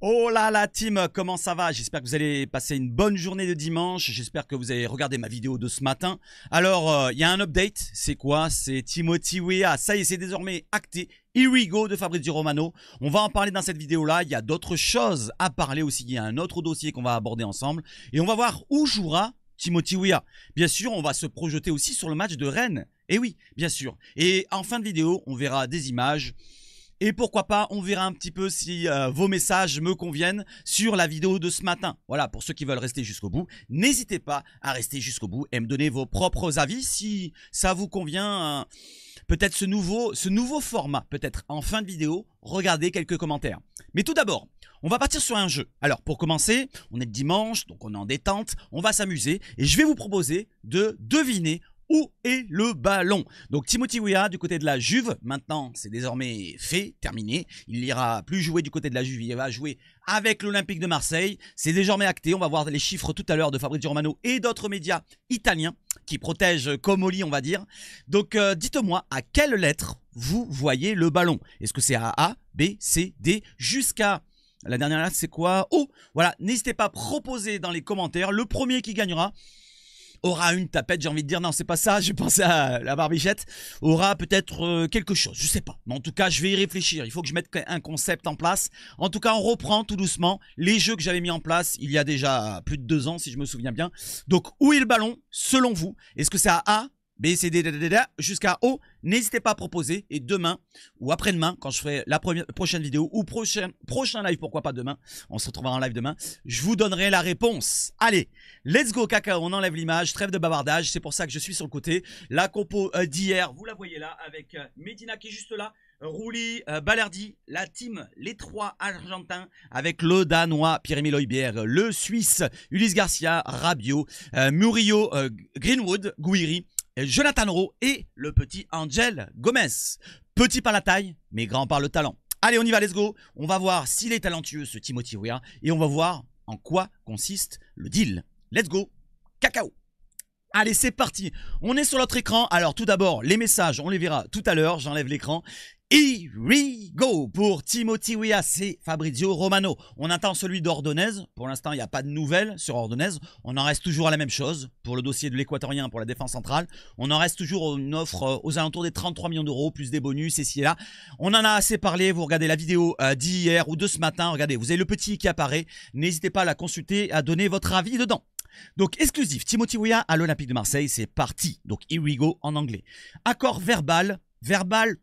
Oh là la team, comment ça va? J'espère que vous allez passer une bonne journée de dimanche. J'espère que vous avez regardé ma vidéo de ce matin. Alors, il y a un update. C'est quoi? C'est Timothy Weah. Ça y est, c'est désormais acté. Here we go de Fabrizio Romano. On va en parler dans cette vidéo-là. Il y a d'autres choses à parler aussi. Il y a un autre dossier qu'on va aborder ensemble. Et on va voir où jouera Timothy Weah. Bien sûr, on va se projeter aussi sur le match de Rennes. Et oui, bien sûr. Et en fin de vidéo, on verra des images. Et pourquoi pas, on verra un petit peu si vos messages me conviennent sur la vidéo de ce matin. Voilà, pour ceux qui veulent rester jusqu'au bout, n'hésitez pas à rester jusqu'au bout et me donner vos propres avis si ça vous convient. Peut-être ce nouveau format, peut-être en fin de vidéo, regardez quelques commentaires. Mais tout d'abord, on va partir sur un jeu. Alors pour commencer, on est le dimanche, donc on est en détente, on va s'amuser et je vais vous proposer de deviner où est le ballon. Donc Timothy Weah du côté de la Juve, maintenant c'est désormais fait, terminé. Il n'ira plus jouer du côté de la Juve, il va jouer avec l'Olympique de Marseille. C'est désormais acté, on va voir les chiffres tout à l'heure de Fabrizio Romano et d'autres médias italiens qui protègent Comoli on va dire. Donc dites-moi à quelle lettre vous voyez le ballon. Est-ce que c'est à A, B, C, D, jusqu'à... La dernière lettre c'est quoi? O. Voilà, n'hésitez pas à proposer dans les commentaires. Le premier qui gagnera aura une tapette, j'ai envie de dire, non c'est pas ça, je pensais à la barbichette, aura peut-être quelque chose, je sais pas, mais en tout cas je vais y réfléchir, il faut que je mette un concept en place. En tout cas on reprend tout doucement les jeux que j'avais mis en place il y a déjà plus de 2 ans si je me souviens bien. Donc où est le ballon selon vous? Est-ce que c'est à A, B, C, D, jusqu'à O? N'hésitez pas à proposer et demain ou après-demain, quand je ferai la prochaine vidéo ou prochain live, pourquoi pas demain, on se retrouvera en live demain, je vous donnerai la réponse. Allez, let's go cacao, on enlève l'image, trêve de bavardage, c'est pour ça que je suis sur le côté. La compo d'hier, vous la voyez là, avec Medina qui est juste là, Rouli, Balerdi, la team, les 3 Argentins, avec le Danois Pierre-Emile Højbjerg, le Suisse Ulysse Garcia, Rabiot, Murillo, Greenwood, Gouiri, Jonathan Rowe et le petit Angel Gomez. Petit par la taille, mais grand par le talent. Allez, on y va, let's go. On va voir s'il est talentueux, ce Timothy Weah, et on va voir en quoi consiste le deal. Let's go, cacao. Allez, c'est parti. On est sur notre écran. Alors, tout d'abord, les messages, on les verra tout à l'heure. J'enlève l'écran. Here we go pour Timothy Weah, c'est Fabrizio Romano. On attend celui d'Ordonez. Pour l'instant, il n'y a pas de nouvelles sur Ordonez. On en reste toujours à la même chose pour le dossier de l'Équatorien pour la défense centrale. On en reste toujours une offre aux alentours des 33 millions d'euros, plus des bonus et ci et là. On en a assez parlé. Vous regardez la vidéo d'hier ou de ce matin. Regardez, vous avez le petit qui apparaît. N'hésitez pas à la consulter, à donner votre avis dedans. Donc exclusif, Timothy Weah à l'Olympique de Marseille, c'est parti. Donc here we go en anglais. Accord verbal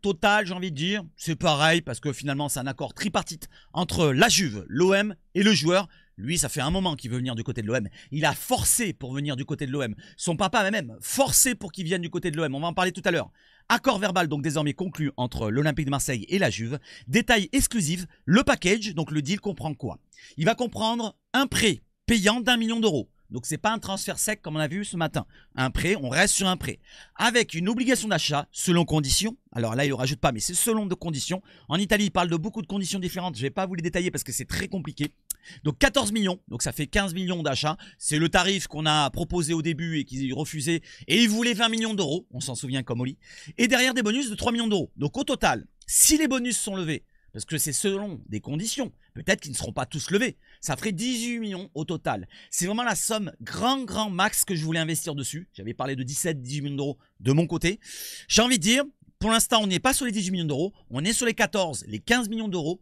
total, j'ai envie de dire. C'est pareil parce que finalement c'est un accord tripartite entre la Juve, l'OM et le joueur. Lui, ça fait un moment qu'il veut venir du côté de l'OM. Il a forcé pour venir du côté de l'OM. Son papa a même forcé pour qu'il vienne du côté de l'OM. On va en parler tout à l'heure. Accord verbal donc désormais conclu entre l'Olympique de Marseille et la Juve. Détail exclusif, le package, donc le deal comprend quoi? Il va comprendre un prêt payant d'1 million d'euros. Donc c'est pas un transfert sec comme on a vu ce matin. Un prêt, on reste sur un prêt. Avec une obligation d'achat selon conditions. Alors là, il ne rajoute pas, mais c'est selon de conditions. En Italie, il parle de beaucoup de conditions différentes. Je ne vais pas vous les détailler parce que c'est très compliqué. Donc 14 millions, donc ça fait 15 millions d'achats. C'est le tarif qu'on a proposé au début et qu'ils refusaient. Et ils voulaient 20 millions d'euros, on s'en souvient comme Oli. Et derrière des bonus de 3 millions d'euros. Donc au total, si les bonus sont levés, parce que c'est selon des conditions, peut-être qu'ils ne seront pas tous levés, ça ferait 18 millions au total. C'est vraiment la somme grand max que je voulais investir dessus. J'avais parlé de 17-18 millions d'euros de mon côté. J'ai envie de dire, pour l'instant, on n'est pas sur les 18 millions d'euros, on est sur les 14, les 15 millions d'euros.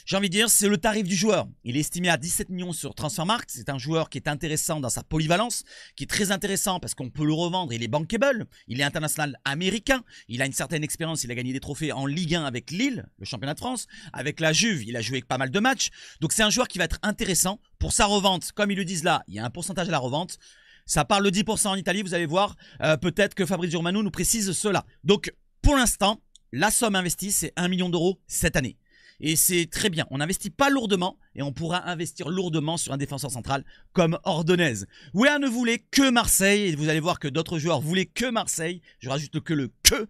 J'ai envie de dire, c'est le tarif du joueur. Il est estimé à 17 millions sur Transfermarkt. C'est un joueur qui est intéressant dans sa polyvalence, qui est très intéressant parce qu'on peut le revendre. Il est bankable, il est international américain, il a une certaine expérience, il a gagné des trophées en Ligue 1 avec Lille, le championnat de France. Avec la Juve, il a joué avec pas mal de matchs. Donc c'est un joueur qui va être intéressant pour sa revente. Comme ils le disent là, il y a un pourcentage à la revente. Ça parle de 10% en Italie, vous allez voir. Peut-être que Fabrizio Romano nous précise cela. Donc pour l'instant, la somme investie, c'est 1 million d'euros cette année. Et c'est très bien. On n'investit pas lourdement et on pourra investir lourdement sur un défenseur central comme Ordonez. Weah ne voulait que Marseille et vous allez voir que d'autres joueurs voulaient que Marseille. Je rajoute le que.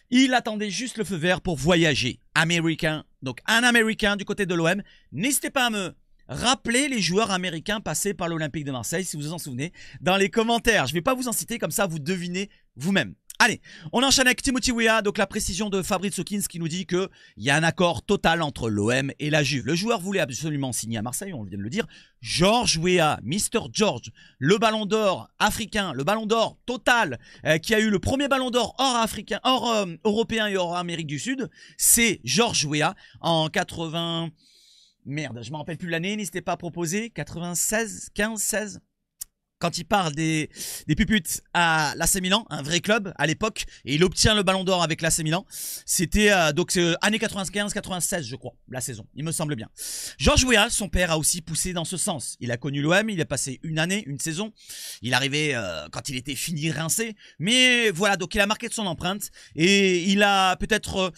Il attendait juste le feu vert pour voyager. Américain. Donc un Américain du côté de l'OM. N'hésitez pas à me rappeler les joueurs américains passés par l'Olympique de Marseille si vous vous en souvenez dans les commentaires. Je ne vais pas vous en citer comme ça vous devinez vous-même. Allez, on enchaîne avec Timothy Weah, donc la précision de Fabrice Hawkins qui nous dit qu'il y a un accord total entre l'OM et la Juve. Le joueur voulait absolument signer à Marseille, on vient de le dire. George Weah, Mr. George, le ballon d'or africain, le ballon d'or total, qui a eu le premier ballon d'or hors africain, hors européen et hors Amérique du Sud, c'est George Weah en 80... Merde, je ne me rappelle plus l'année, n'hésitez pas à proposer, 96, 15, 16 quand il part des puputes à l'AC Milan, un vrai club à l'époque, et il obtient le ballon d'or avec l'AC Milan. C'était donc année 95-96 je crois, la saison, il me semble bien. George Weah, son père a aussi poussé dans ce sens. Il a connu l'OM, il a passé une année, une saison. Il arrivait quand il était fini rincé, mais voilà, donc il a marqué de son empreinte et il a peut-être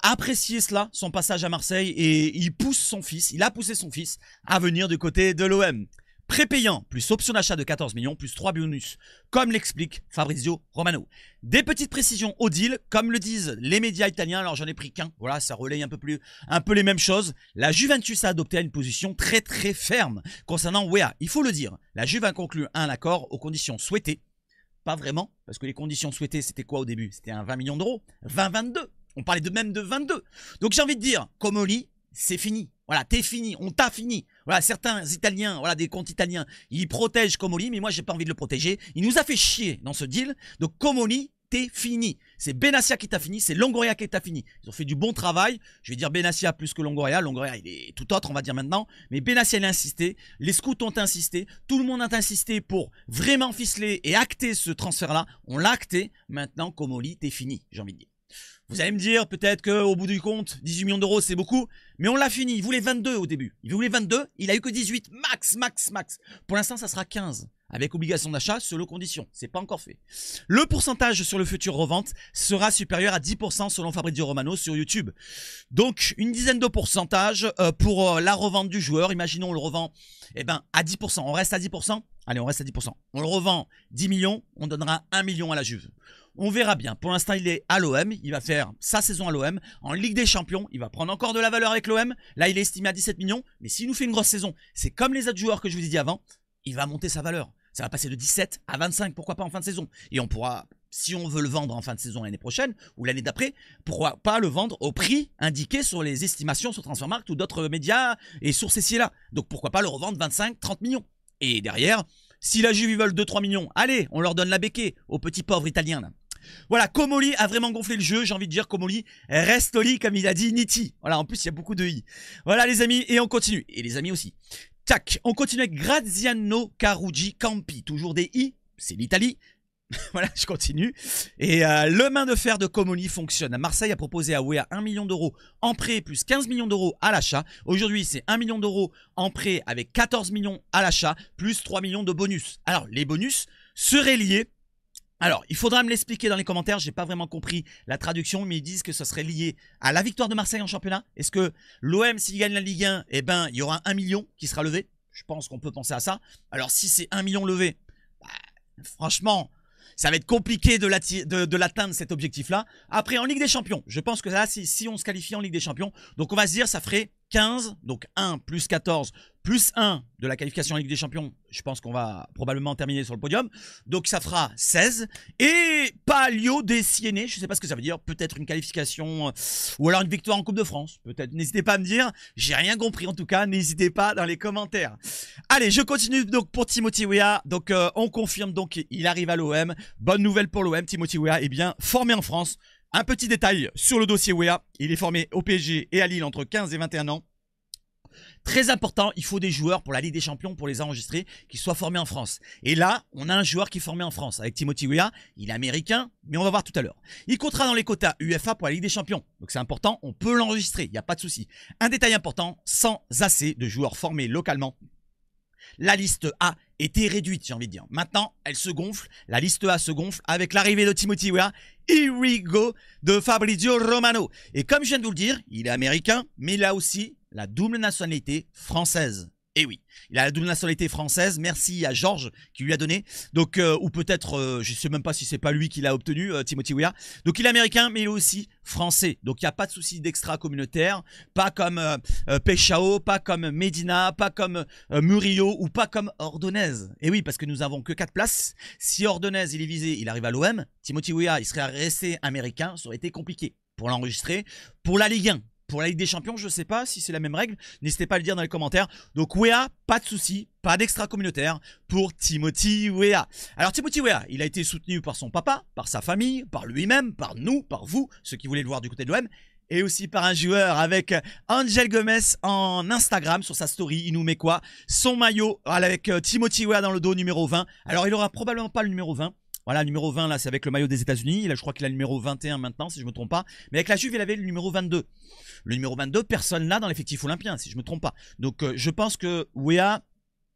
apprécié cela, son passage à Marseille, et il pousse son fils, il a poussé son fils à venir du côté de l'OM. Prépayant, plus option d'achat de 14 millions, plus 3 bonus, comme l'explique Fabrizio Romano. Des petites précisions au deal, comme le disent les médias italiens, alors j'en ai pris qu'un, voilà, ça relaye un peu les mêmes choses. La Juventus a adopté une position très ferme concernant Weah. Il faut le dire, la Juve a conclu un accord aux conditions souhaitées. Pas vraiment, parce que les conditions souhaitées, c'était quoi au début? C'était un 20 millions d'euros, 20-22. On parlait même de 22. Donc j'ai envie de dire, Comoli, c'est fini. Voilà, t'es fini, on t'a fini. Voilà, certains Italiens, voilà, des comptes italiens, ils protègent Comoli, mais moi j'ai pas envie de le protéger. Il nous a fait chier dans ce deal. Donc Comoli, t'es fini. C'est Benassia qui t'a fini, c'est Longoria qui t'a fini. Ils ont fait du bon travail. Je vais dire Benassia plus que Longoria. Longoria, il est tout autre, on va dire maintenant. Mais Benassia, il a insisté. Les scouts ont insisté. Tout le monde a insisté pour vraiment ficeler et acter ce transfert-là. On l'a acté. Maintenant, Comoli, t'es fini, j'ai envie de dire. Vous allez me dire peut-être qu'au bout du compte, 18 millions d'euros c'est beaucoup, mais on l'a fini. Il voulait 22 au début. Il voulait 22, il a eu que 18, max. Pour l'instant, ça sera 15, avec obligation d'achat selon conditions. C'est pas encore fait. Le pourcentage sur le futur revente sera supérieur à 10% selon Fabrizio Romano sur YouTube. Donc, une dizaine de pourcentages pour la revente du joueur. Imaginons on le revend à 10%. On reste à 10%. Allez, on reste à 10%. On le revend 10 millions, on donnera 1 million à la Juve. On verra bien. Pour l'instant, il est à l'OM. Il va faire sa saison à l'OM. En Ligue des Champions, il va prendre encore de la valeur avec l'OM. Là, il est estimé à 17 millions. Mais s'il nous fait une grosse saison, c'est comme les autres joueurs que je vous ai dit avant, il va monter sa valeur. Ça va passer de 17 à 25, pourquoi pas en fin de saison. Et on pourra, si on veut le vendre en fin de saison l'année prochaine ou l'année d'après, pourquoi pas le vendre au prix indiqué sur les estimations sur Transfermarkt ou d'autres médias et sources ici et là. Donc pourquoi pas le revendre 25, 30 millions. Et derrière, si la Juve ils veulent 2-3 millions, allez, on leur donne la béquée aux petits pauvres italiens là. Voilà, Comoli a vraiment gonflé le jeu. J'ai envie de dire Comoli reste au lit comme il a dit Nitti. Voilà, en plus il y a beaucoup de i. Voilà les amis, et on continue. Et les amis aussi. Tac, on continue avec Graziano Carugi Campi. Toujours des i, c'est l'Italie. Voilà, je continue. Et le main de fer de Comoli fonctionne. Marseille a proposé à Weah 1 million d'euros en prêt plus 15 millions d'euros à l'achat. Aujourd'hui, c'est 1 million d'euros en prêt avec 14 millions à l'achat plus 3 millions de bonus. Alors, les bonus seraient liés. Alors, il faudra me l'expliquer dans les commentaires, j'ai pas vraiment compris la traduction, mais ils disent que ça serait lié à la victoire de Marseille en championnat. Est-ce que l'OM, s'il gagne la Ligue 1, il y aura 1 million qui sera levé? Je pense qu'on peut penser à ça. Alors, si c'est 1 million levé, franchement, ça va être compliqué de l'atteindre cet objectif-là. Après, en Ligue des Champions, je pense que là, si on se qualifie en Ligue des Champions, donc on va se dire, ça ferait 15, donc 1 plus 14 plus 1 de la qualification en Ligue des Champions. Je pense qu'on va probablement terminer sur le podium. Donc ça fera 16. Et Palio des Siennes, je ne sais pas ce que ça veut dire. Peut-être une qualification ou alors une victoire en Coupe de France. Peut-être. N'hésitez pas à me dire. J'ai rien compris en tout cas. N'hésitez pas dans les commentaires. Allez, je continue donc pour Timothy Weah. Donc on confirme donc qu'il arrive à l'OM. Bonne nouvelle pour l'OM. Timothy Weah est bien formé en France. Un petit détail sur le dossier Weah. Il est formé au PSG et à Lille entre 15 et 21 ans. Très important, il faut des joueurs pour la Ligue des Champions, pour les enregistrer, qui soient formés en France. Et là, on a un joueur qui est formé en France, avec Timothy Weah. Il est américain, mais on va voir tout à l'heure. Il comptera dans les quotas UEFA pour la Ligue des Champions. Donc c'est important, on peut l'enregistrer, il n'y a pas de souci. Un détail important, sans assez de joueurs formés localement, la liste A était réduite, j'ai envie de dire. Maintenant, elle se gonfle, la liste A se gonfle avec l'arrivée de Timothy Weah. Here we go de Fabrizio Romano. Et comme je viens de vous le dire, il est américain, mais il a aussi la double nationalité française. Et oui, il a la double nationalité française. Merci à Georges qui lui a donné. Donc, ou peut-être, je sais même pas si c'est pas lui qui l'a obtenu, Timothy Weah. Donc, il est américain, mais il est aussi français. Donc, il n'y a pas de souci d'extra communautaire. Pas comme Peixao, pas comme Medina, pas comme Murillo ou pas comme Ordonez. Et oui, parce que nous avons que 4 places. Si Ordonez, il est visé, il arrive à l'OM. Timothy Weah, il serait resté américain. Ça aurait été compliqué pour l'enregistrer. Pour la Ligue 1. Pour la Ligue des Champions, je ne sais pas si c'est la même règle. N'hésitez pas à le dire dans les commentaires. Donc Weah, pas de souci, pas d'extra communautaire pour Timothy Weah. Alors Timothy Weah, il a été soutenu par son papa, par sa famille, par lui-même, par nous, par vous, ceux qui voulaient le voir du côté de l'OM. Et aussi par un joueur avec Angel Gomez en Instagram sur sa story. Il nous met quoi? Son maillot avec Timothy Weah dans le dos, numéro 20. Alors il aura probablement pas le numéro 20. Voilà, le numéro 20 là, c'est avec le maillot des États-Unis. Je crois qu'il a le numéro 21 maintenant, si je ne me trompe pas. Mais avec la Juve, il avait le numéro 22. Le numéro 22, personne là dans l'effectif olympien, si je ne me trompe pas. Donc, je pense que Weah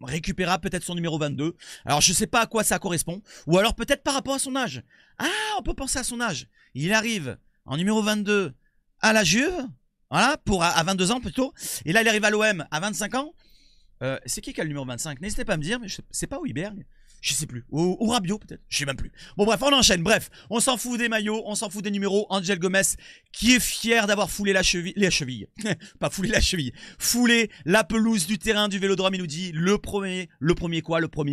récupérera peut-être son numéro 22. Alors, je ne sais pas à quoi ça correspond. Ou alors, peut-être par rapport à son âge. Ah, on peut penser à son âge. Il arrive en numéro 22 à la Juve. Voilà, à 22 ans plutôt. Et là, il arrive à l'OM à 25 ans. C'est qui a le numéro 25? N'hésitez pas à me dire, mais c'est pas Højbjerg. Je sais plus. Ou Rabiot peut-être. Je sais même plus. Bon bref, on enchaîne. Bref, on s'en fout des maillots, on s'en fout des numéros. Angel Gomez qui est fier d'avoir foulé la cheville. Pas foulé la cheville. Foulé la pelouse du terrain du Vélodrome. Il nous dit le premier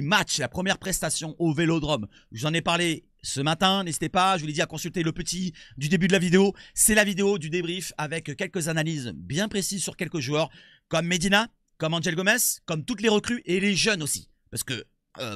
match, la première prestation au Vélodrome. Je vous en ai parlé ce matin, n'hésitez pas, je vous l'ai dit à consulter le petit du début de la vidéo. C'est la vidéo du débrief avec quelques analyses bien précises sur quelques joueurs comme Medina, comme Angel Gomez, comme toutes les recrues et les jeunes aussi. Parce que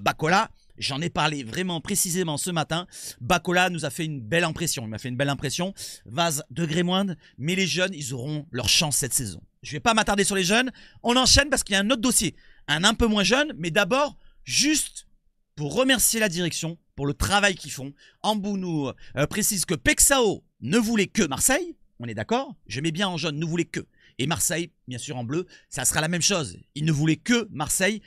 Bacola, j'en ai parlé vraiment précisément ce matin. Bacola nous a fait une belle impression. Il m'a fait une belle impression. Vaz, degré moindre, mais les jeunes, ils auront leur chance cette saison. Je ne vais pas m'attarder sur les jeunes. On enchaîne parce qu'il y a un autre dossier. Un peu moins jeune, mais d'abord, juste pour remercier la direction pour le travail qu'ils font. Ambou nous précise que Peixao ne voulait que Marseille. On est d'accord? Je mets bien en jaune, ne voulait que. Et Marseille, bien sûr en bleu, ça sera la même chose. Il ne voulait que Marseille.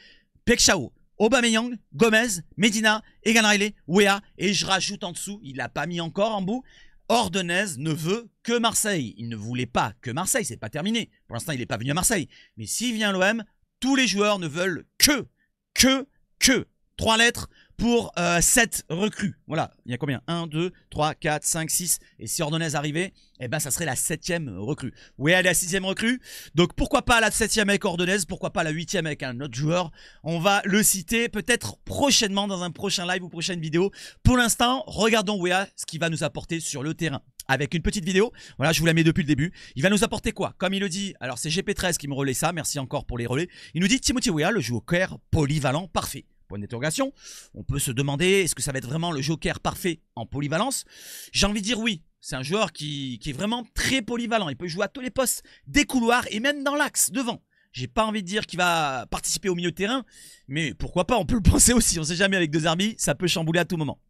Peixao, Aubameyang, Gomez, Medina, Egan Riley, Weah. Et je rajoute en dessous, il l'a pas mis encore en bout. Ordonez ne veut que Marseille. Il ne voulait pas que Marseille, c'est pas terminé. Pour l'instant, il n'est pas venu à Marseille. Mais s'il vient à l'OM, tous les joueurs ne veulent que. 3 lettres pour 7 recrues. Voilà, il y a combien? 1, 2, 3, 4, 5, 6. Et si Ordonez arrivait, eh ben ça serait la 7e recrue. Oui, elle est la 6e recrue. Donc pourquoi pas la 7e avec Ordonez? Pourquoi pas la 8e avec un autre joueur? On va le citer peut-être prochainement dans un prochain live ou prochaine vidéo. Pour l'instant, regardons Weah, ce qu'il va nous apporter sur le terrain. Avec une petite vidéo, voilà, je vous la mets depuis le début. Il va nous apporter quoi? Comme il le dit, alors c'est GP13 qui me relaie ça, merci encore pour les relais. Il nous dit Timothy Weah, le joker polyvalent parfait. Point d'interrogation. On peut se demander, est-ce que ça va être vraiment le joker parfait en polyvalence? J'ai envie de dire oui. C'est un joueur qui est vraiment très polyvalent. Il peut jouer à tous les postes, des couloirs et même dans l'axe, devant. J'ai pas envie de dire qu'il va participer au milieu de terrain, mais pourquoi pas, on peut le penser aussi. On sait jamais avec 2 Zerbi, ça peut chambouler à tout moment.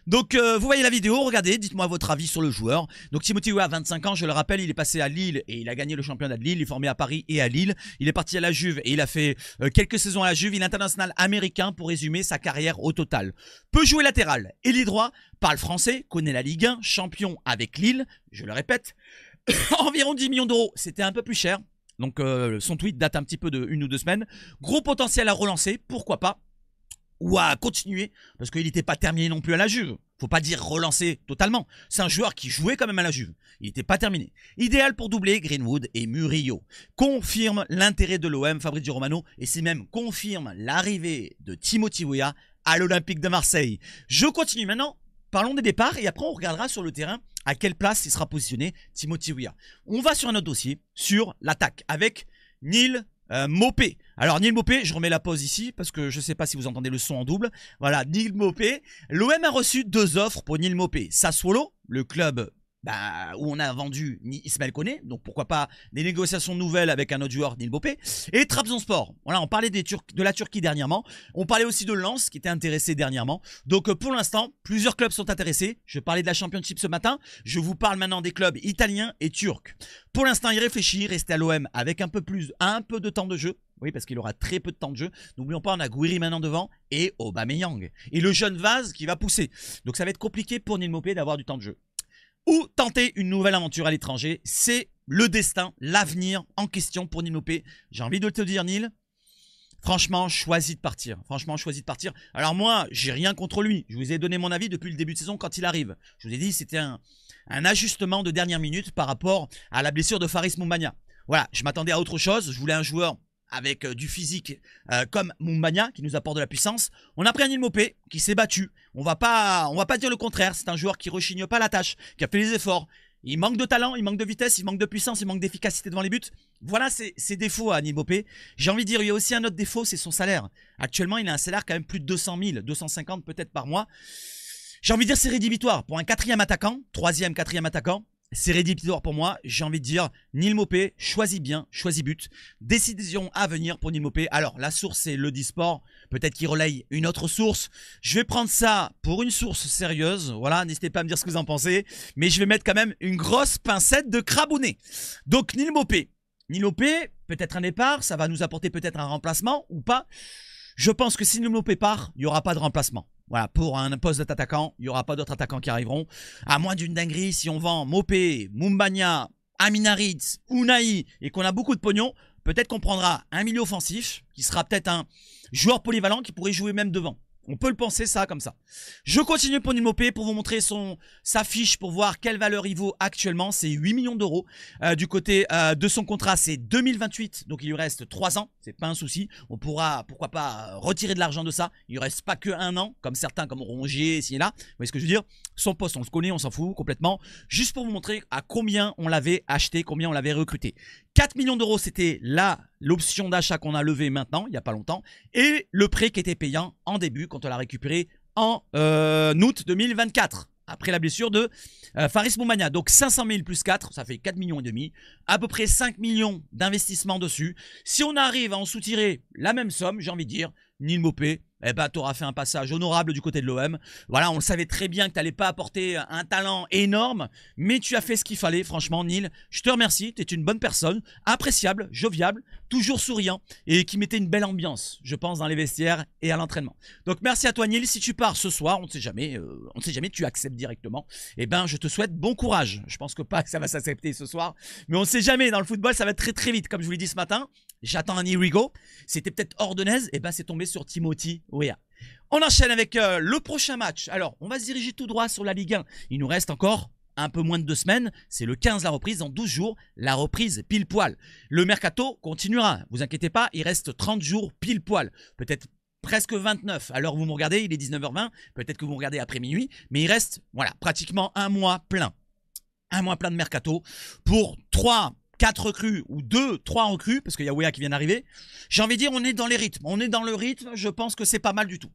Donc vous voyez la vidéo, regardez, dites-moi votre avis sur le joueur. Donc Timothy Weah, 25 ans, je le rappelle, il est passé à Lille et il a gagné le championnat de Lille. Il est formé à Paris et à Lille. Il est parti à la Juve et il a fait quelques saisons à la Juve. Il est international américain pour résumer sa carrière au total. Peut jouer latéral, ailier droit, parle français, connaît la Ligue 1, champion avec Lille, je le répète. Environ 10 millions d'euros, c'était un peu plus cher. Donc son tweet date un petit peu de 1 ou 2 semaines. Gros potentiel à relancer, pourquoi pas. Ou à continuer, parce qu'il n'était pas terminé non plus à la Juve. Faut pas dire relancer totalement. C'est un joueur qui jouait quand même à la Juve. Il n'était pas terminé. Idéal pour doubler Greenwood et Murillo. Confirme l'intérêt de l'OM, Fabrizio Romano, et c'est même confirme l'arrivée de Timothy Weah à l'Olympique de Marseille. Je continue maintenant. Parlons des départs et après on regardera sur le terrain à quelle place il sera positionné Timothy Weah. On va sur un autre dossier, sur l'attaque, avec Neal Maupay. Alors Neal Maupay, je remets la pause ici parce que je ne sais pas si vous entendez le son en double. Voilà, Neal Maupay. L'OM a reçu 2 offres pour Neal Maupay. Sassuolo, le club où on a vendu Ismaël Koné, donc pourquoi pas des négociations nouvelles avec un autre joueur, Neal Maupay, et Trabzonspor. Voilà, on parlait de la Turquie dernièrement, on parlait aussi de Lens qui était intéressé dernièrement. Donc pour l'instant, plusieurs clubs sont intéressés. Je parlais de la Championship ce matin, je vous parle maintenant des clubs italiens et turcs. Pour l'instant, il réfléchit, rester à l'OM avec un peu de temps de jeu. Oui, parce qu'il aura très peu de temps de jeu. N'oublions pas, on a Gouiri maintenant devant et Aubameyang. Et le jeune Vaz qui va pousser. Donc ça va être compliqué pour Neal Maupay d'avoir du temps de jeu. Ou tenter une nouvelle aventure à l'étranger. C'est le destin, l'avenir en question pour Neal Maupay. J'ai envie de te dire, Neal, franchement, choisis de partir. Franchement, choisis de partir. Alors moi, j'ai rien contre lui. Je vous ai donné mon avis depuis le début de saison quand il arrive. Je vous ai dit, c'était un ajustement de dernière minute par rapport à la blessure de Faris Moumbagna. Voilà, je m'attendais à autre chose. Je voulais un joueur avec du physique comme Moumbagna qui nous apporte de la puissance. On a pris un Neil Maupay qui s'est battu. On va pas dire le contraire. C'est un joueur qui rechigne pas la tâche, qui a fait les efforts. Il manque de talent, il manque de vitesse, il manque de puissance, il manque d'efficacité devant les buts. Voilà ses défauts à Neil Maupay. J'ai envie de dire, il y a aussi un autre défaut, c'est son salaire. Actuellement, il a un salaire quand même plus de 200 000, 250 peut-être par mois. J'ai envie de dire, c'est rédhibitoire. Pour un quatrième attaquant, troisième, quatrième attaquant, c'est rédhibitoire pour moi. J'ai envie de dire, Neil Maupay, choisis bien, choisis but. Décision à venir pour Neil Maupay. Alors, la source, c'est le Disport. Peut-être qu'il relaye une autre source. Je vais prendre ça pour une source sérieuse. Voilà, n'hésitez pas à me dire ce que vous en pensez. Mais je vais mettre quand même une grosse pincette de crabounet. Donc, Neil Maupay. Neil Maupay, peut-être un départ. Ça va nous apporter peut-être un remplacement ou pas. Je pense que si Neil Maupay part, il n'y aura pas de remplacement. Voilà, pour un poste d'attaquant, il n'y aura pas d'autres attaquants qui arriveront. À moins d'une dinguerie, si on vend Maupay, Moumbagna, Aminarit, Ounahi et qu'on a beaucoup de pognon, peut-être qu'on prendra un milieu offensif qui sera peut-être un joueur polyvalent qui pourrait jouer même devant. On peut le penser ça comme ça. Je continue pour Neil Maupay pour vous montrer sa fiche pour voir quelle valeur il vaut actuellement. C'est 8 millions d'euros. Du côté de son contrat, c'est 2028. Donc il lui reste 3 ans. C'est pas un souci. On pourra, pourquoi pas, retirer de l'argent de ça. Il lui reste pas que 1 an, comme certains, comme Rongier, ici et là. Vous voyez ce que je veux dire? Son poste, on le connaît, on s'en fout complètement. Juste pour vous montrer à combien on l'avait acheté, combien on l'avait recruté. 4 millions d'euros, c'était là l'option d'achat qu'on a levée maintenant, il n'y a pas longtemps. Et le prêt qui était payant en début, quand on l'a récupéré en août 2024. Après la blessure de Faris Moumbagna. Donc 500 000 plus 4, ça fait 4 millions et demi. À peu près 5 millions d'investissement dessus. Si on arrive à en soutirer la même somme, j'ai envie de dire, Neil Maupay, eh ben, tu auras fait un passage honorable du côté de l'OM. Voilà, on le savait très bien que tu n'allais pas apporter un talent énorme, mais tu as fait ce qu'il fallait, franchement, Neil. Je te remercie, tu es une bonne personne, appréciable, joviable, toujours souriant et qui mettait une belle ambiance, je pense, dans les vestiaires et à l'entraînement. Donc, merci à toi, Neil. Si tu pars ce soir, on ne sait jamais, tu acceptes directement. Eh ben, je te souhaite bon courage. Je pense que pas que ça va s'accepter ce soir, mais on ne sait jamais. Dans le football, ça va très très vite, comme je vous l'ai dit ce matin. J'attends un Irigo. C'était peut-être Ordenez. Et ben c'est tombé sur Timothy Weah. On enchaîne avec le prochain match. Alors, on va se diriger tout droit sur la Ligue 1. Il nous reste encore un peu moins de 2 semaines. C'est le 15 la reprise. Dans 12 jours, la reprise pile poil. Le mercato continuera. Vous inquiétez pas, il reste 30 jours pile poil. Peut-être presque 29. Alors vous me regardez, il est 19h20. Peut-être que vous me regardez après minuit. Mais il reste, voilà, pratiquement un mois plein. Un mois plein de mercato pour 4 recrues ou 3 recrues, parce qu'il y a Weah qui vient d'arriver. J'ai envie de dire, on est dans les rythmes. On est dans le rythme, je pense que c'est pas mal du tout.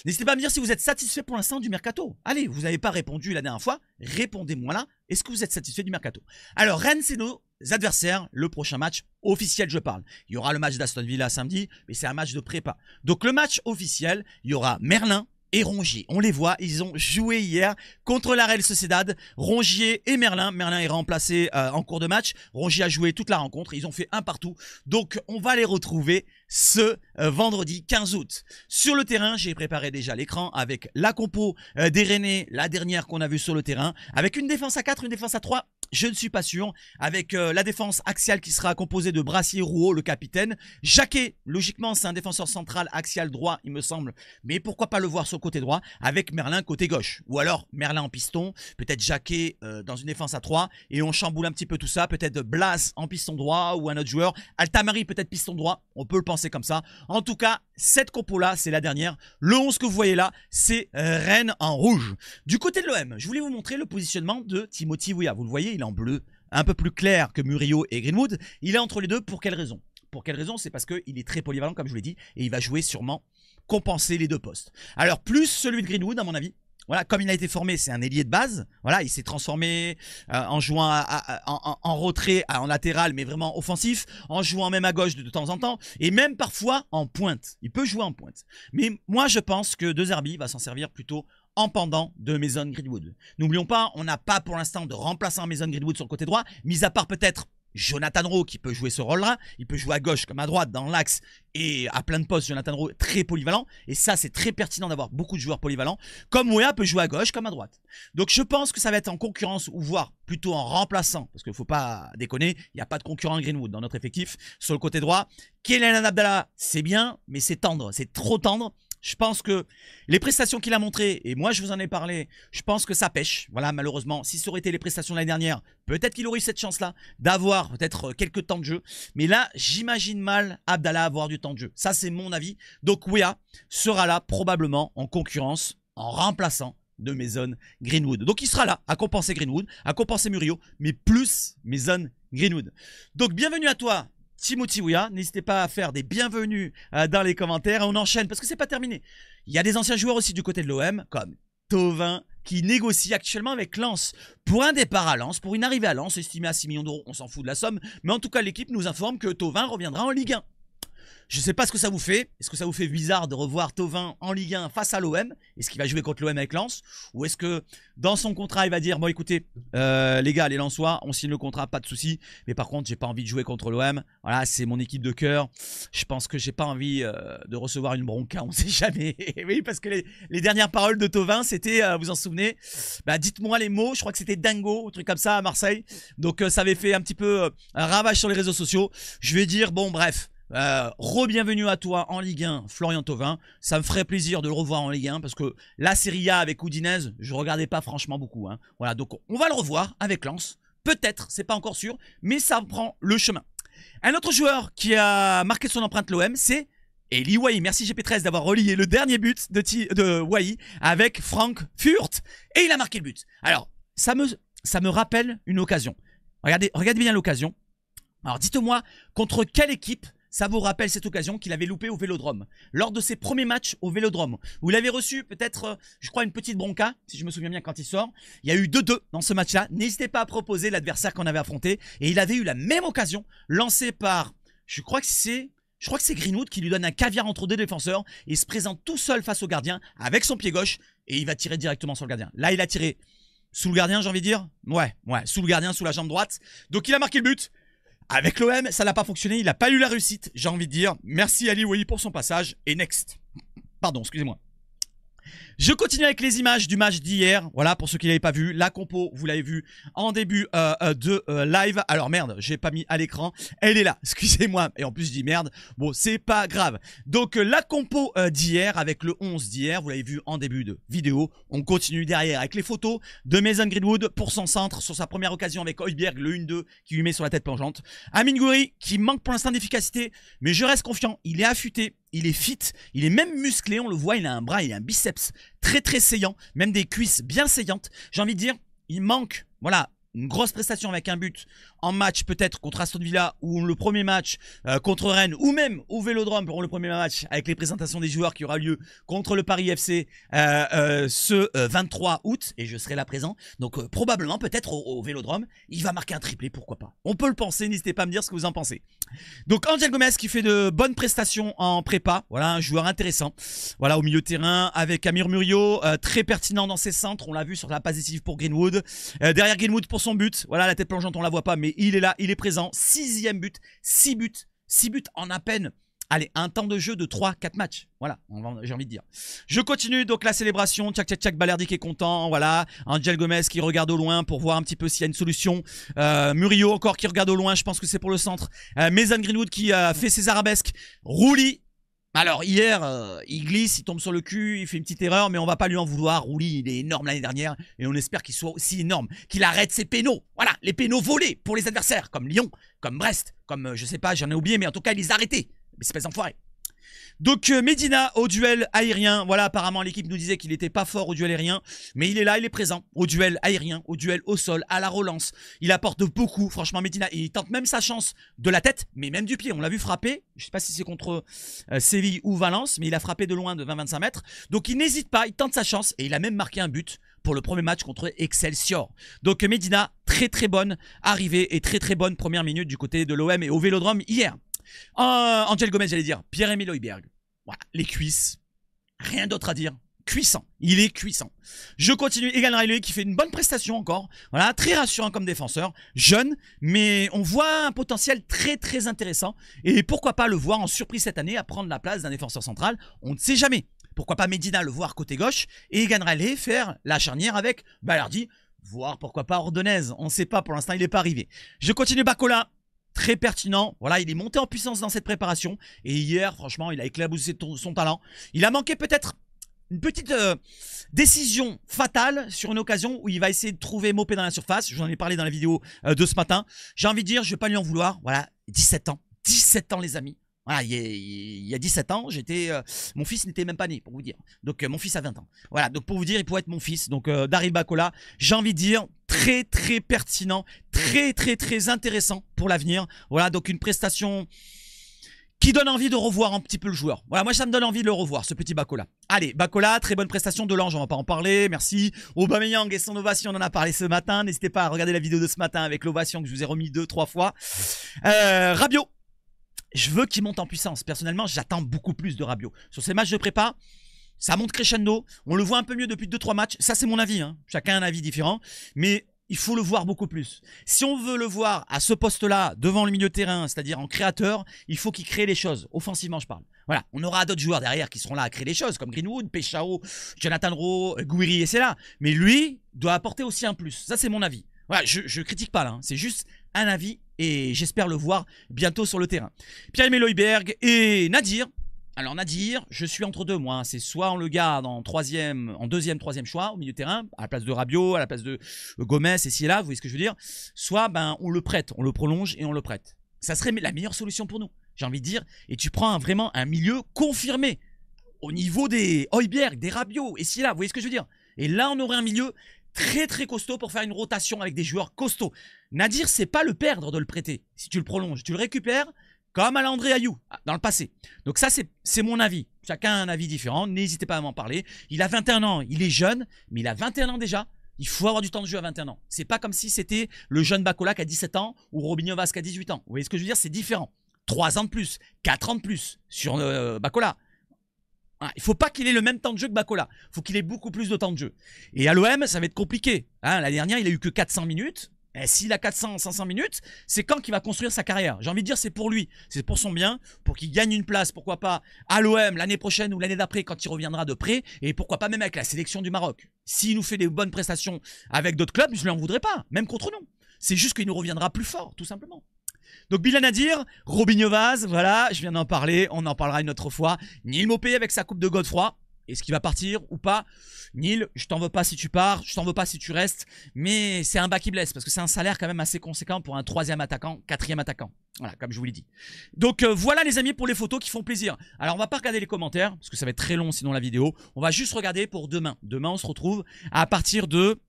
N'hésitez pas à me dire si vous êtes satisfait pour l'instant du mercato. Allez, vous n'avez pas répondu la dernière fois. Répondez-moi là. Est-ce que vous êtes satisfait du mercato? Alors, Rennes, c'est nos adversaires. Le prochain match officiel, je parle. Il y aura le match d'Aston Villa samedi, mais c'est un match de prépa. Donc, le match officiel, il y aura Merlin et Rongier. On les voit, ils ont joué hier contre la Real Sociedad. Rongier et Merlin. Merlin est remplacé en cours de match. Rongier a joué toute la rencontre. Ils ont fait un partout. Donc, on va les retrouver ce vendredi 15 août. Sur le terrain, j'ai préparé déjà l'écran avec la compo des Rennais, la dernière qu'on a vue sur le terrain. Avec une défense à 4, une défense à 3. Je ne suis pas sûr. Avec la défense axiale qui sera composée de Brassier-Rouault, le capitaine. Jacquet, logiquement, c'est un défenseur central axial droit, il me semble. Mais pourquoi pas le voir sur le côté droit avec Merlin côté gauche. Ou alors Merlin en piston, peut-être Jacquet dans une défense à 3. Et on chamboule un petit peu tout ça. Peut-être Blas en piston droit ou un autre joueur. Altamari peut-être piston droit. On peut le penser comme ça. En tout cas, cette compo-là, c'est la dernière. Le 11 que vous voyez là, c'est Rennes en rouge. Du côté de l'OM, je voulais vous montrer le positionnement de Timothy Weah. Vous le voyez, il est en bleu, un peu plus clair que Murillo et Greenwood. Il est entre les deux, pour quelle raison? Pour quelle raison? C'est parce qu'il est très polyvalent, comme je vous l'ai dit, et il va jouer sûrement compenser les deux postes. Alors, plus celui de Greenwood, à mon avis. Voilà, comme il a été formé, c'est un ailier de base. Voilà, il s'est transformé en jouant en retrait, en latéral, mais vraiment offensif, en jouant même à gauche de temps en temps, et même parfois en pointe. Il peut jouer en pointe. Mais moi, je pense que De Zerbi va s'en servir plutôt en pendant de Mason Greenwood. N'oublions pas, on n'a pas pour l'instant de remplaçant Mason Greenwood sur le côté droit, mis à part peut-être Jonathan Rowe qui peut jouer ce rôle-là. Il peut jouer à gauche comme à droite dans l'axe et à plein de postes. Jonathan Rowe très polyvalent. Et ça, c'est très pertinent d'avoir beaucoup de joueurs polyvalents. Comme Weah peut jouer à gauche comme à droite. Donc je pense que ça va être en concurrence ou voire plutôt en remplaçant. Parce qu'il ne faut pas déconner. Il n'y a pas de concurrent Greenwood dans notre effectif. Sur le côté droit, Kenan Abdallah, c'est bien, mais c'est tendre. C'est trop tendre. Je pense que les prestations qu'il a montrées, et moi je vous en ai parlé, je pense que ça pêche. Voilà, malheureusement, si ça aurait été les prestations de l'année dernière, peut-être qu'il aurait eu cette chance-là d'avoir peut-être quelques temps de jeu. Mais là, j'imagine mal Abdallah avoir du temps de jeu. Ça, c'est mon avis. Donc, Weah sera là probablement en concurrence, en remplaçant de Mason Greenwood. Donc, il sera là à compenser Greenwood, à compenser Murillo, mais plus Mason Greenwood. Donc, bienvenue à toi, Timothy Weah, n'hésitez pas à faire des bienvenus dans les commentaires. Et on enchaîne parce que c'est pas terminé. Il y a des anciens joueurs aussi du côté de l'OM, comme Thauvin, qui négocie actuellement avec Lens pour un départ à Lens, pour une arrivée à Lens, estimée à 6 millions d'euros. On s'en fout de la somme. Mais en tout cas, l'équipe nous informe que Thauvin reviendra en Ligue 1. Je ne sais pas ce que ça vous fait. Est-ce que ça vous fait bizarre de revoir Thauvin en Ligue 1 face à l'OM? Est-ce qu'il va jouer contre l'OM avec Lens? Ou est-ce que dans son contrat, il va dire, bon écoutez, les gars, les Lensois, on signe le contrat, pas de souci. Mais par contre, j'ai pas envie de jouer contre l'OM. Voilà, c'est mon équipe de cœur. Je pense que j'ai pas envie de recevoir une bronca, on sait jamais. Oui, parce que les dernières paroles de Thauvin, c'était, vous en souvenez, bah, dites-moi les mots, je crois que c'était dingo, un truc comme ça à Marseille. Donc ça avait fait un petit peu un ravage sur les réseaux sociaux. Je vais dire, bon bref. Re-bienvenue à toi en Ligue 1, Florian Thauvin. Ça me ferait plaisir de le revoir en Ligue 1 parce que la Serie A avec Udinese, je regardais pas franchement beaucoup. Hein. Voilà, donc on va le revoir avec Lens. Peut-être, c'est pas encore sûr, mais ça prend le chemin. Un autre joueur qui a marqué son empreinte l'OM, c'est Eli Wahi. Merci GP13 d'avoir relié le dernier but de Wahi avec Frank Furt. Et il a marqué le but. Alors, ça me rappelle une occasion. Regardez bien l'occasion. Alors, dites-moi, contre quelle équipe ça vous rappelle cette occasion qu'il avait loupée au Vélodrome. Lors de ses premiers matchs au Vélodrome. Où il avait reçu peut-être, je crois, une petite bronca, si je me souviens bien quand il sort. Il y a eu 2-2 dans ce match-là. N'hésitez pas à proposer l'adversaire qu'on avait affronté. Et il avait eu la même occasion, lancée par, je crois que c'est Greenwood qui lui donne un caviar entre deux défenseurs. Et il se présente tout seul face au gardien, avec son pied gauche. Et il va tirer directement sur le gardien. Là, il a tiré sous le gardien, j'ai envie de dire. Ouais, sous le gardien, sous la jambe droite. Donc il a marqué le but. Avec l'OM, ça n'a pas fonctionné, il n'a pas eu la réussite, j'ai envie de dire. Merci Ali Wahi pour son passage. Et next. Pardon, excusez-moi. Je continue avec les images du match d'hier. Voilà, pour ceux qui ne l'avaient pas vu. La compo, vous l'avez vu en début de live. Alors merde, j'ai pas mis à l'écran. Elle est là, excusez-moi. Et en plus, je dis merde. Bon, c'est pas grave. Donc, la compo d'hier, avec le 11 d'hier, vous l'avez vu en début de vidéo. On continue derrière avec les photos de Mason Greenwood pour son centre sur sa première occasion avec Højbjerg, le 1-2 qui lui met sur la tête plongeante. Amin Gouiri qui manque pour l'instant d'efficacité, mais je reste confiant. Il est affûté. Il est fit, il est même musclé, on le voit, il a un bras, il a un biceps très saillant, même des cuisses bien saillantes. J'ai envie de dire, il manque, voilà, une grosse prestation avec un but en match peut-être contre Aston Villa ou le premier match contre Rennes ou même au Vélodrome pour le premier match avec les présentations des joueurs qui aura lieu contre le Paris FC ce 23 août et je serai là présent. Donc probablement peut-être au Vélodrome, il va marquer un triplé, pourquoi pas. On peut le penser, n'hésitez pas à me dire ce que vous en pensez. Donc Angel Gomez qui fait de bonnes prestations en prépa, voilà un joueur intéressant. Voilà au milieu de terrain avec Amir Murillo, très pertinent dans ses centres, on l'a vu sur la passe décisive pour Greenwood. Derrière Greenwood pour son but, voilà la tête plongeante on la voit pas mais il est là, il est présent, 6e but, 6 buts en à peine, allez un temps de jeu de 3-4 matchs, voilà j'ai envie de dire. Je continue donc la célébration, tchac Balerdi qui est content, voilà, Angel Gomez qui regarde au loin pour voir un petit peu s'il y a une solution, Murillo encore qui regarde au loin, je pense que c'est pour le centre, Mason Greenwood qui fait ses arabesques, Rouli. Alors hier, il glisse, il tombe sur le cul, il fait une petite erreur, mais on va pas lui en vouloir. Rouli, il est énorme l'année dernière et on espère qu'il soit aussi énorme, qu'il arrête ses pénaux. Voilà, les pénaux volés pour les adversaires, comme Lyon, comme Brest, comme je sais pas, j'en ai oublié, mais en tout cas, il les a arrêtés. Mais c'est pas des enfoirés. Donc Medina au duel aérien, voilà apparemment l'équipe nous disait qu'il n'était pas fort au duel aérien, mais il est là, il est présent au duel aérien, au duel au sol, à la relance, il apporte beaucoup franchement Medina, il tente même sa chance de la tête, mais même du pied, on l'a vu frapper, je sais pas si c'est contre Séville ou Valence, mais il a frappé de loin de 20-25 mètres, donc il n'hésite pas, il tente sa chance et il a même marqué un but pour le premier match contre Excelsior. Donc Medina, très bonne arrivée et très bonne première minute du côté de l'OM et au Vélodrome hier. Angel Gomez, j'allais dire, Pierre-Emile Højbjerg. Voilà, les cuisses, rien d'autre à dire. cuissant. Il est cuissant. Je continue. Egan Riley qui fait une bonne prestation encore. Voilà, très rassurant comme défenseur. Jeune, mais on voit un potentiel très très intéressant. Et pourquoi pas le voir en surprise cette année à prendre la place d'un défenseur central. On ne sait jamais. Pourquoi pas Medina le voir côté gauche et Egan Riley faire la charnière avec Balerdi, voire pourquoi pas Ordonez. On ne sait pas pour l'instant, il n'est pas arrivé. Je continue Bacola. Très pertinent, voilà, il est monté en puissance dans cette préparation. Et hier, franchement, il a éclaboussé son talent. Il a manqué peut-être une petite décision fatale sur une occasion où il va essayer de trouver Mopé dans la surface. Je vous en ai parlé dans la vidéo de ce matin. J'ai envie de dire, je ne vais pas lui en vouloir. Voilà, 17 ans. 17 ans les amis. Voilà, il y a 17 ans, mon fils n'était même pas né, pour vous dire. Donc, mon fils a 20 ans. Voilà, donc pour vous dire, il pourrait être mon fils. Donc, Daryl Bacola, j'ai envie de dire, très, très pertinent, très, très, très intéressant pour l'avenir. Voilà, donc une prestation qui donne envie de revoir un petit peu le joueur. Voilà, moi, ça me donne envie de le revoir, ce petit Bacola. Allez, Bacola, très bonne prestation de l'Ange, on va pas en parler, merci. Aubameyang et son ovation, on en a parlé ce matin. N'hésitez pas à regarder la vidéo de ce matin avec l'ovation que je vous ai remis 2-3 fois. Rabiot. Je veux qu'il monte en puissance. Personnellement, j'attends beaucoup plus de Rabiot. Sur ces matchs de prépa, ça monte crescendo. On le voit un peu mieux depuis 2-3 matchs. Ça, c'est mon avis. Hein. Chacun a un avis différent. Mais il faut le voir beaucoup plus. Si on veut le voir à ce poste-là, devant le milieu de terrain, c'est-à-dire en créateur, il faut qu'il crée les choses. Offensivement, je parle. Voilà. On aura d'autres joueurs derrière qui seront là à créer les choses, comme Greenwood, Peshao, Jonathan Rowe, Gouiri, et c'est là. Mais lui doit apporter aussi un plus. Ça, c'est mon avis. Voilà, je critique pas là, hein. C'est juste un avis et j'espère le voir bientôt sur le terrain. Pierre-Emile Højbjerg et Nadir. Alors Nadir, je suis entre deux moi, hein. C'est soit on le garde en deuxième, troisième choix au milieu de terrain, à la place de Rabiot, à la place de Gomez et ci et là, vous voyez ce que je veux dire. Soit ben on le prête, on le prolonge et on le prête. Ça serait la meilleure solution pour nous, j'ai envie de dire. Et tu prends vraiment un milieu confirmé au niveau des Højbjerg, des Rabiot et ci et là, vous voyez ce que je veux dire. Et là on aurait un milieu très très costaud pour faire une rotation avec des joueurs costauds. Nadir, c'est pas le perdre de le prêter. Si tu le prolonges, tu le récupères comme à l'André Ayou dans le passé. Donc ça, c'est mon avis. Chacun a un avis différent. N'hésitez pas à m'en parler. Il a 21 ans. Il est jeune, mais il a 21 ans déjà. Il faut avoir du temps de jeu à 21 ans. C'est pas comme si c'était le jeune Bacola qui a 17 ans ou Robinho Vaz qui a 18 ans. Vous voyez ce que je veux dire? C'est différent. 3 ans de plus, 4 ans de plus sur Bacola. Il ne faut pas qu'il ait le même temps de jeu que Bacola. Il faut qu'il ait beaucoup plus de temps de jeu. Et à l'OM, ça va être compliqué. Hein, l'année dernière, il a eu que 400 minutes. Et s'il a 400, 500 minutes, c'est quand qu'il va construire sa carrière. J'ai envie de dire, c'est pour lui. C'est pour son bien, pour qu'il gagne une place, pourquoi pas, à l'OM l'année prochaine ou l'année d'après quand il reviendra de prêt. Et pourquoi pas même avec la sélection du Maroc. S'il nous fait des bonnes prestations avec d'autres clubs, je ne lui en voudrais pas, même contre nous. C'est juste qu'il nous reviendra plus fort, tout simplement. Donc Bilal Nadir, Robinho Vaz, voilà, je viens d'en parler, on en parlera une autre fois. Neil Mopé avec sa coupe de Godefroy, est-ce qu'il va partir ou pas? Neil, je t'en veux pas si tu pars, je t'en veux pas si tu restes, mais c'est un bas qui blesse parce que c'est un salaire quand même assez conséquent pour un 3e attaquant, 4e attaquant. Voilà, comme je vous l'ai dit. Donc voilà les amis pour les photos qui font plaisir. Alors on va pas regarder les commentaires parce que ça va être très long sinon la vidéo. On va juste regarder pour demain. Demain on se retrouve à partir de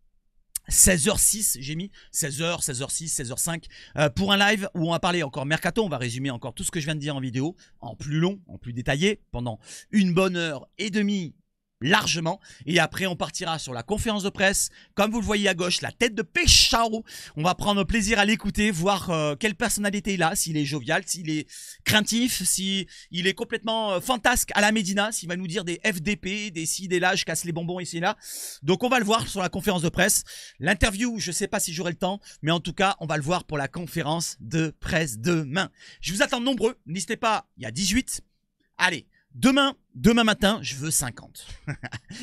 16h06, j'ai mis 16h, 16h06, 16h05 pour un live où on va parler encore mercato, on va résumer encore tout ce que je viens de dire en vidéo, en plus long, en plus détaillé, pendant une bonne heure et demie largement. Et après, on partira sur la conférence de presse. Comme vous le voyez à gauche, la tête de Peshao. On va prendre plaisir à l'écouter, voir quelle personnalité il a, s'il est jovial, s'il est craintif, s'il est complètement fantasque à la Médina, s'il va nous dire des FDP, des ci, des là, je casse les bonbons ici et là. Donc, on va le voir sur la conférence de presse. L'interview, je ne sais pas si j'aurai le temps, mais en tout cas, on va le voir pour la conférence de presse demain. Je vous attends nombreux. N'hésitez pas, il y a 18. Allez. Demain matin, je veux 50.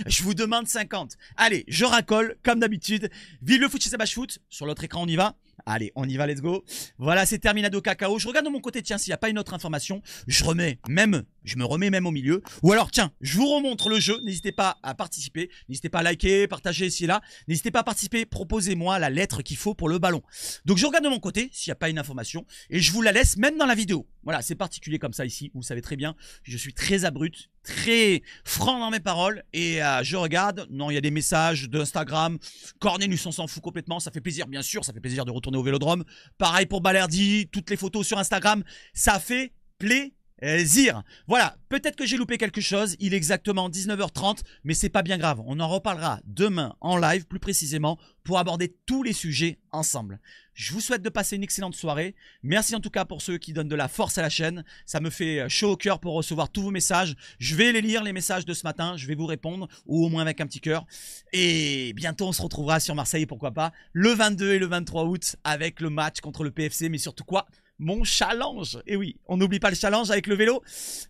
Je vous demande 50. Allez, je racole, comme d'habitude. Vive le foot chez Sabache Foot. Sur l'autre écran, on y va. Allez, on y va, let's go. Voilà, c'est Terminado Cacao. Je regarde de mon côté, tiens, s'il n'y a pas une autre information, je me remets même au milieu. Ou alors, tiens, je vous remontre le jeu. N'hésitez pas à participer. N'hésitez pas à liker, partager ici et là. N'hésitez pas à participer. Proposez-moi la lettre qu'il faut pour le ballon. Donc, je regarde de mon côté s'il n'y a pas une information. Et je vous la laisse même dans la vidéo. Voilà, c'est particulier comme ça ici. Vous le savez très bien. Je suis très abruti, très franc dans mes paroles. Et je regarde. Non, il y a des messages d'Instagram. Cornelius, on s'en fout complètement. Ça fait plaisir, bien sûr. Ça fait plaisir de retourner au Vélodrome. Pareil pour Balerdi. Toutes les photos sur Instagram. Ça fait plaisir. Zir. Voilà, peut-être que j'ai loupé quelque chose. Il est exactement 19h30, mais c'est pas bien grave. On en reparlera demain en live, plus précisément, pour aborder tous les sujets ensemble. Je vous souhaite de passer une excellente soirée. Merci en tout cas pour ceux qui donnent de la force à la chaîne. Ça me fait chaud au cœur pour recevoir tous vos messages. Je vais les lire, les messages de ce matin. Je vais vous répondre, ou au moins avec un petit cœur. Et bientôt, on se retrouvera sur Marseille, pourquoi pas, le 22 et le 23 août avec le match contre le PFC. Mais surtout quoi? Mon challenge. Et oui, on n'oublie pas le challenge avec le vélo.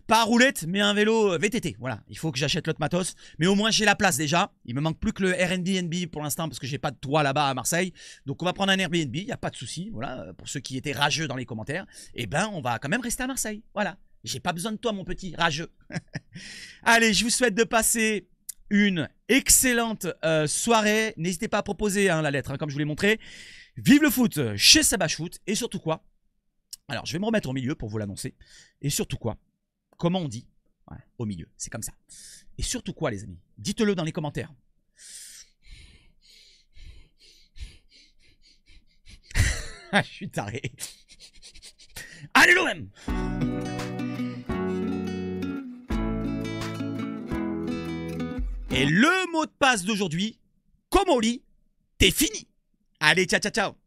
Pas roulette, mais un vélo VTT. Voilà, il faut que j'achète l'autre matos. Mais au moins, j'ai la place déjà. Il me manque plus que le Airbnb pour l'instant parce que j'ai pas de toit là-bas à Marseille. Donc, on va prendre un Airbnb. Il n'y a pas de souci. Voilà, pour ceux qui étaient rageux dans les commentaires. Eh ben, on va quand même rester à Marseille. Voilà. J'ai pas besoin de toi, mon petit rageux. Allez, je vous souhaite de passer une excellente soirée. N'hésitez pas à proposer la lettre, comme je vous l'ai montré. Vive le foot chez Sabache Foot. Et surtout quoi? Alors, je vais me remettre au milieu pour vous l'annoncer. Et surtout quoi? Comment on dit? Ouais, au milieu, c'est comme ça. Et surtout quoi, les amis? Dites-le dans les commentaires. Je suis taré. Allez, l'OM! Et le mot de passe d'aujourd'hui, comme on lit, t'es fini. Allez, ciao, ciao, ciao.